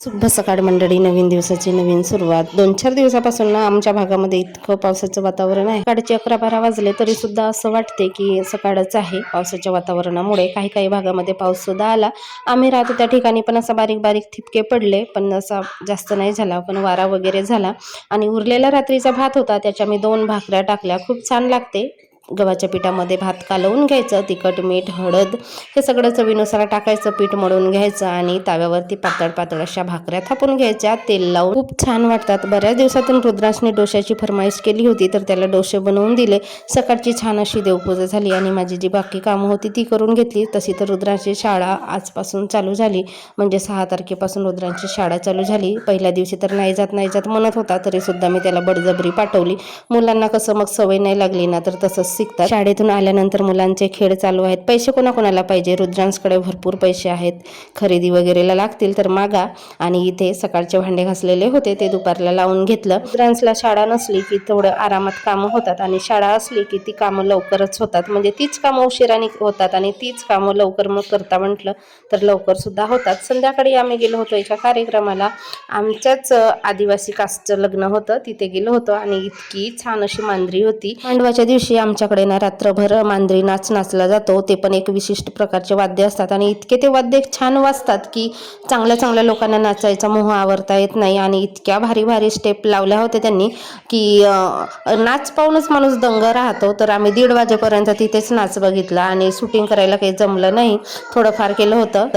शुभ सकाळ मंडळी. नवीन दिवसाची नवीन सुरुवात. 2-4 दिवसापासून ना आमच्या भागामध्ये इतकं पावसाचं वातावरण आहे. सकाळचे 11-12 वाजले तरी सुद्धा असं वाटते की सकाळच आहे. पावसाच्या वातावरणामुळे काही काही भागामध्ये पाऊस सुद्धा आला. आम्ही राहतो त्या ठिकाणी पण असा बारीक बारीक ठिपके पडले, पण असा जास्त नाही झाला, पण वारा वगैरे झाला. आणि उरलेला रात्रीचा भात होता, त्याच्या मी 2 भाकऱ्या टाकल्या. खूप छान लागते. गव्हाच्या पिठामध्ये भात कालवून घ्यायचं, तिखट मीठ हळद हे सगळं चवीनुसार टाकायचं, पीठ मळून घ्यायचं आणि तव्यावरती पातळ पातळ अशा भाकऱ्या थापून घ्यायच्या, तेल लावून. खूप छान वाटतात. बऱ्याच दिवसातून रुद्रांशने डोश्याची फरमाईश केली होती, तर त्याला डोसे बनवून दिले. सकाळची छान अशी देवपूजा झाली आणि माझी जी बाकी कामं होती ती करून घेतली. तशी तर रुद्रांची शाळा आजपासून चालू झाली, म्हणजे 6 तारखेपासून रुद्रांची शाळा चालू झाली. पहिल्या दिवशी तर नाही जात नाही जात म्हणत होता, तरी सुद्धा मी त्याला बळजबरी पाठवली. मुलांना कसं मग सवय नाही लागली ना तर तसंच शिकतात. शाळेतून आल्यानंतर मुलांचे खेळ चालू आहेत. पैसे कोणाकोणाला पाहिजे? रुद्रांसकडे भरपूर पैसे आहेत. खरेदी वगैरेला लागतील तर मागा. आणि इथे सकाळचे भांडे घासलेले होते ते दुपारला लावून घेतलं. रुद्रांसला शाळा नसली की थोडं आरामात कामं होतात आणि शाळा असली की ती कामं लवकरच होतात. म्हणजे तीच कामं उशिराने होतात आणि तीच कामं लवकर मग करता म्हटलं तर लवकर सुद्धा होतात. संध्याकाळी आम्ही गेलो होतो एका कार्यक्रमाला. आमच्याच आदिवासी कास्टचं लग्न होतं, तिथे गेलो होतो आणि इतकी छान अशी मांजरी होती. मांडवाच्या दिवशी आमच्याकडे ना रात्रभर मांजरी नाच नाचला जातो. ते पण एक विशिष्ट प्रकारचे वाद्य असतात आणि इतके ते वाद्य छान वाजतात की चांगल्या चांगल्या लोकांना नाचायचा मोह आवरता येत नाही. आणि इतक्या भारी भारी स्टेप लावल्या होत्या त्यांनी की नाच पाहूनच माणूस दंग राहतो. तर आम्ही 1:30 वाजेपर्यंत तिथेच नाच बघितला आणि शूटिंग करायला काही जमलं नाही, थोडंफार केलं होतं.